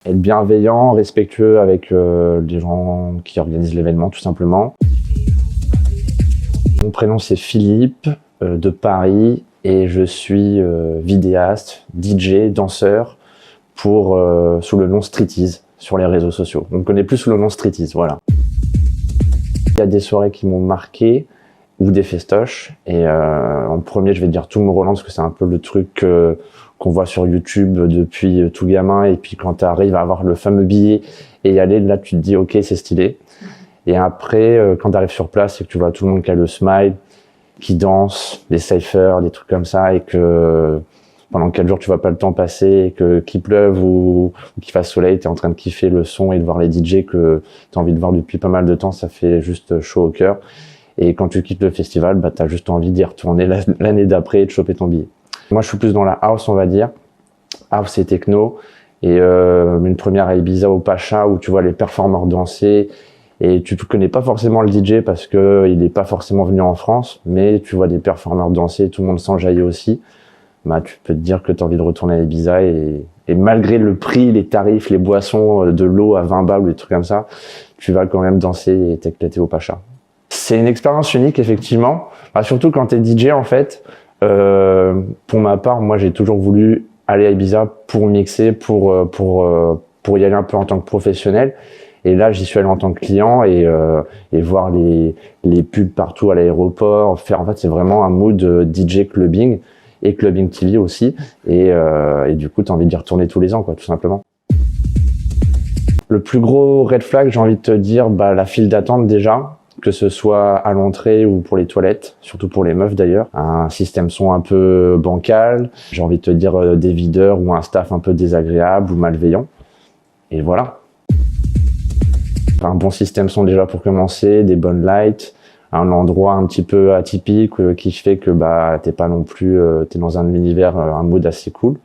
Être bienveillant, respectueux avec les gens qui organisent l'événement, tout simplement. Mon prénom c'est Philippe, de Paris, et je suis vidéaste, DJ, danseur, sous le nom Streetease sur les réseaux sociaux. On me connaît plus sous le nom Streetease, voilà. Il y a des soirées qui m'ont marqué, ou des festoches, et en premier je vais dire Tomorrowland parce que c'est un peu le truc qu'on voit sur YouTube depuis tout gamin, et puis quand tu arrives à avoir le fameux billet et y aller, là tu te dis ok c'est stylé. Et après quand tu arrives sur place, c'est que tu vois tout le monde qui a le smile, qui danse, des cyphers, des trucs comme ça, et que pendant 4 jours tu vois pas le temps passer, et qu'il pleuve ou qu'il fasse soleil, tu es en train de kiffer le son et de voir les DJ que tu as envie de voir depuis pas mal de temps, ça fait juste chaud au cœur. Et quand tu quittes le festival, bah, tu as juste envie d'y retourner l'année d'après et de choper ton billet. Moi, je suis plus dans la house, on va dire. House et techno. Et une première à Ibiza au Pacha où tu vois les performeurs danser. Et tu ne connais pas forcément le DJ parce qu'il n'est pas forcément venu en France. Mais tu vois des performeurs danser, tout le monde s'enjaille aussi. Bah, tu peux te dire que tu as envie de retourner à Ibiza. Et malgré le prix, les tarifs, les boissons, de l'eau à 20 balles ou des trucs comme ça, tu vas quand même danser et t'éclater au Pacha. C'est une expérience unique, effectivement. Bah, surtout quand t'es DJ, en fait. Pour ma part, moi, j'ai toujours voulu aller à Ibiza pour mixer, pour y aller un peu en tant que professionnel. Et là, j'y suis allé en tant que client et voir les pubs partout à l'aéroport. En fait, c'est vraiment un mood DJ clubbing et clubbing TV aussi. Et du coup, t'as envie d'y retourner tous les ans, quoi, tout simplement. Le plus gros red flag, j'ai envie de te dire, bah, la file d'attente déjà. Que ce soit à l'entrée ou pour les toilettes, surtout pour les meufs d'ailleurs. Un système son un peu bancal, j'ai envie de te dire des videurs ou un staff un peu désagréable ou malveillant. Et voilà. Un bon système son déjà pour commencer, des bonnes lights, un endroit un petit peu atypique qui fait que bah t'es pas non plus, t'es dans un univers, un mood assez cool.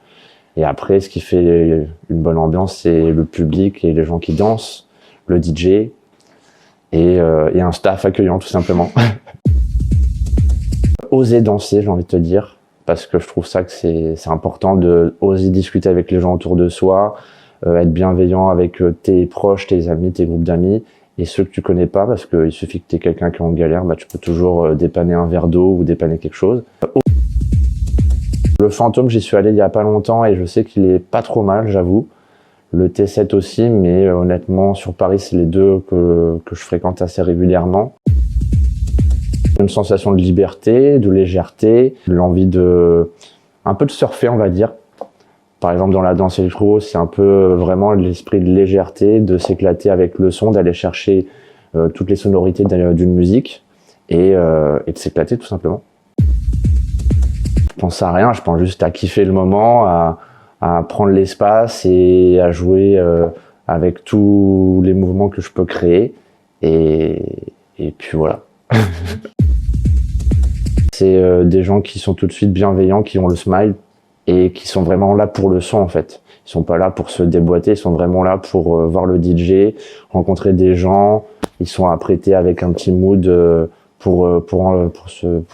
Et après, ce qui fait une bonne ambiance, c'est le public et les gens qui dansent, le DJ. Et un staff accueillant tout simplement. Oser danser, j'ai envie de te dire, parce que je trouve ça que c'est important de oser discuter avec les gens autour de soi, être bienveillant avec tes proches, tes amis, tes groupes d'amis, et ceux que tu connais pas, parce qu'il suffit que tu aies quelqu'un qui est en galère, bah, tu peux toujours dépanner un verre d'eau ou dépanner quelque chose. Le Fantôme, j'y suis allé il y a pas longtemps et je sais qu'il est pas trop mal, j'avoue. Le T7 aussi, mais honnêtement, sur Paris, c'est les deux que je fréquente assez régulièrement. Une sensation de liberté, de légèreté, l'envie un peu de surfer, on va dire. Par exemple, dans la danse électro, c'est un peu vraiment l'esprit de légèreté, de s'éclater avec le son, d'aller chercher toutes les sonorités d'une musique et de s'éclater tout simplement. Je pense à rien, je pense juste à kiffer le moment, à prendre l'espace et à jouer avec tous les mouvements que je peux créer. Et puis voilà. C'est des gens qui sont tout de suite bienveillants, qui ont le smile et qui sont vraiment là pour le son en fait. Ils sont pas là pour se déboîter, ils sont vraiment là pour voir le DJ, rencontrer des gens. Ils sont apprêtés avec un petit mood pour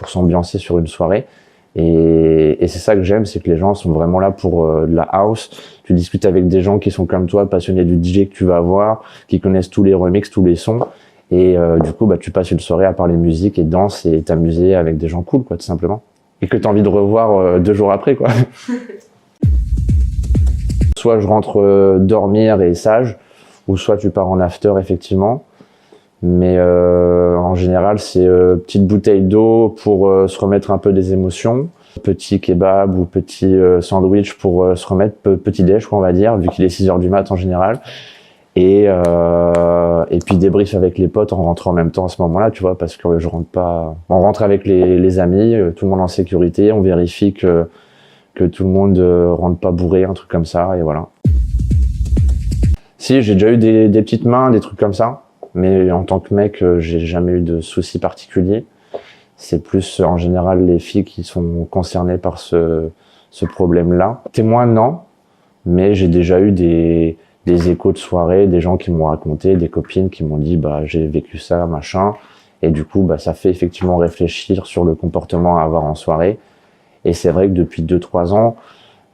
s'ambiancer sur une soirée. Et c'est ça que j'aime, c'est que les gens sont vraiment là pour de la house. Tu discutes avec des gens qui sont comme toi, passionnés du DJ que tu vas voir, qui connaissent tous les remixes, tous les sons. Et du coup, bah, tu passes une soirée à parler musique et danse et t'amuser avec des gens cool, quoi, tout simplement. Et que t'as envie de revoir 2 jours après, quoi. Soit je rentre dormir et sage, ou soit tu pars en after, effectivement. Mais en général, c'est petite bouteille d'eau pour se remettre un peu des émotions, petit kebab ou petit sandwich pour se remettre, petit déj, quoi, on va dire, vu qu'il est 6h du mat en général. Et puis débrief avec les potes en rentrant en même temps à ce moment-là, tu vois, parce que je rentre pas. On rentre avec les amis, tout le monde en sécurité, on vérifie que tout le monde rentre pas bourré, un truc comme ça, et voilà. Si, j'ai déjà eu des petites mains, des trucs comme ça. Mais en tant que mec, j'ai jamais eu de soucis particuliers. C'est plus en général les filles qui sont concernées par ce problème-là. Témoin, non, mais j'ai déjà eu des échos de soirée, des gens qui m'ont raconté, des copines qui m'ont dit bah j'ai vécu ça, machin. Et du coup, bah ça fait effectivement réfléchir sur le comportement à avoir en soirée. Et c'est vrai que depuis 2-3 ans,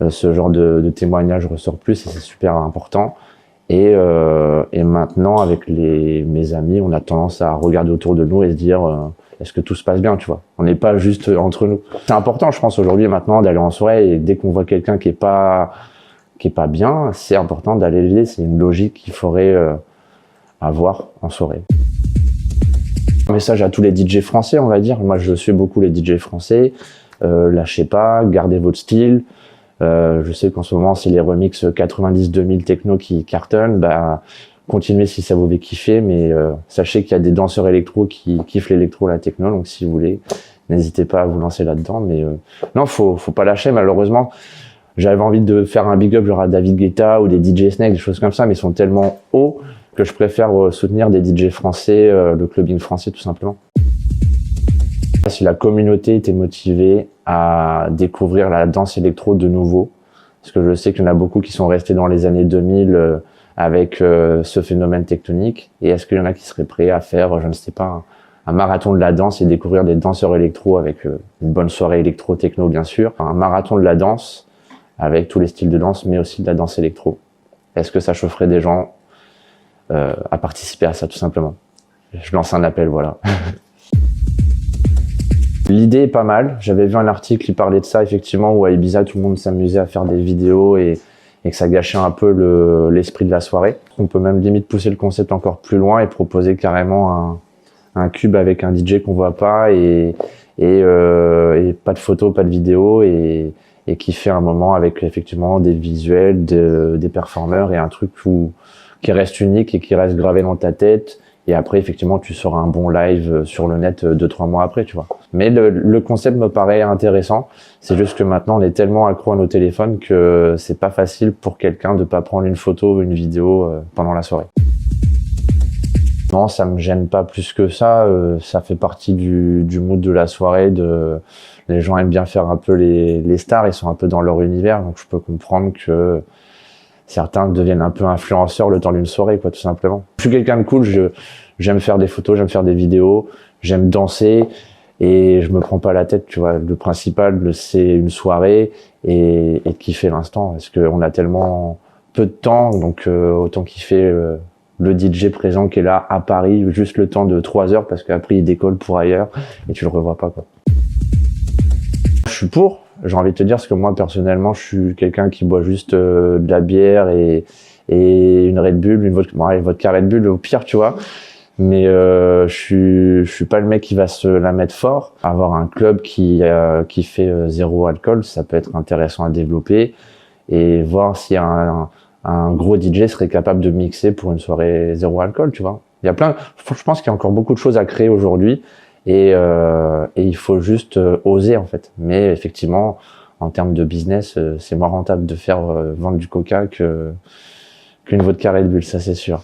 ce genre de témoignage ressort plus et c'est super important. Et maintenant, avec mes amis, on a tendance à regarder autour de nous et se dire est-ce que tout se passe bien, tu vois. On n'est pas juste entre nous. C'est important, je pense, aujourd'hui, maintenant, d'aller en soirée, et dès qu'on voit quelqu'un qui est pas bien, c'est important d'aller l'aider. C'est une logique qu'il faudrait avoir en soirée. Un message à tous les DJ français, on va dire. Moi, je suis beaucoup les DJ français. Lâchez pas, gardez votre style. Je sais qu'en ce moment, c'est les remixes 90-2000 techno qui cartonnent. Bah, continuez si ça vous fait kiffer, mais sachez qu'il y a des danseurs électro qui kiffent l'électro, la techno. Donc, si vous voulez, n'hésitez pas à vous lancer là-dedans. Mais non, faut pas lâcher, malheureusement. J'avais envie de faire un big up genre à David Guetta ou des DJ Snake, des choses comme ça, mais ils sont tellement hauts que je préfère soutenir des DJ français, le clubbing français tout simplement. Si la communauté était motivée à découvrir la danse électro de nouveau, parce que je sais qu'il y en a beaucoup qui sont restés dans les années 2000 avec ce phénomène tectonique, et est-ce qu'il y en a qui seraient prêts à faire, je ne sais pas, un marathon de la danse et découvrir des danseurs électro avec une bonne soirée électro-techno bien sûr, un marathon de la danse avec tous les styles de danse, mais aussi de la danse électro. Est-ce que ça chaufferait des gens à participer à ça, tout simplement? Je lance un appel, voilà. L'idée est pas mal. J'avais vu un article qui parlait de ça, effectivement, où à Ibiza, tout le monde s'amusait à faire des vidéos et que ça gâchait un peu l'esprit de la soirée. On peut même limite pousser le concept encore plus loin et proposer carrément un cube avec un DJ qu'on voit pas et pas de photos, pas de vidéos et qui fait un moment avec effectivement des visuels, des performeurs et un truc qui reste unique et qui reste gravé dans ta tête. Et après, effectivement, tu sors un bon live sur le net 2-3 mois après, tu vois. Mais le concept me paraît intéressant. C'est juste que maintenant, on est tellement accro à nos téléphones que c'est pas facile pour quelqu'un de pas prendre une photo ou une vidéo pendant la soirée. Non, ça me gêne pas plus que ça. Ça fait partie du mood de la soirée. Les gens aiment bien faire un peu les stars. Ils sont un peu dans leur univers. Donc, je peux comprendre que certains deviennent un peu influenceurs le temps d'une soirée, quoi, tout simplement. Je suis quelqu'un de cool. J'aime faire des photos, j'aime faire des vidéos, j'aime danser et je me prends pas la tête, tu vois. Le principal, c'est une soirée et kiffer l'instant. Parce qu'on a tellement peu de temps, donc autant kiffer le DJ présent qui est là à Paris, juste le temps de 3 heures parce qu'après il décolle pour ailleurs et tu le revois pas, quoi. Je suis pour, j'ai envie de te dire, parce que moi personnellement je suis quelqu'un qui boit juste de la bière et une Red Bull, une vodka Red Bull au pire, tu vois. Mais je suis pas le mec qui va se la mettre fort. Avoir un club qui fait zéro alcool, ça peut être intéressant à développer et voir si un gros DJ serait capable de mixer pour une soirée zéro alcool, tu vois. Je pense qu'il y a encore beaucoup de choses à créer aujourd'hui et il faut juste oser en fait. Mais effectivement, en termes de business, c'est moins rentable de faire vendre du coca qu'une vodka Red Bull, ça c'est sûr.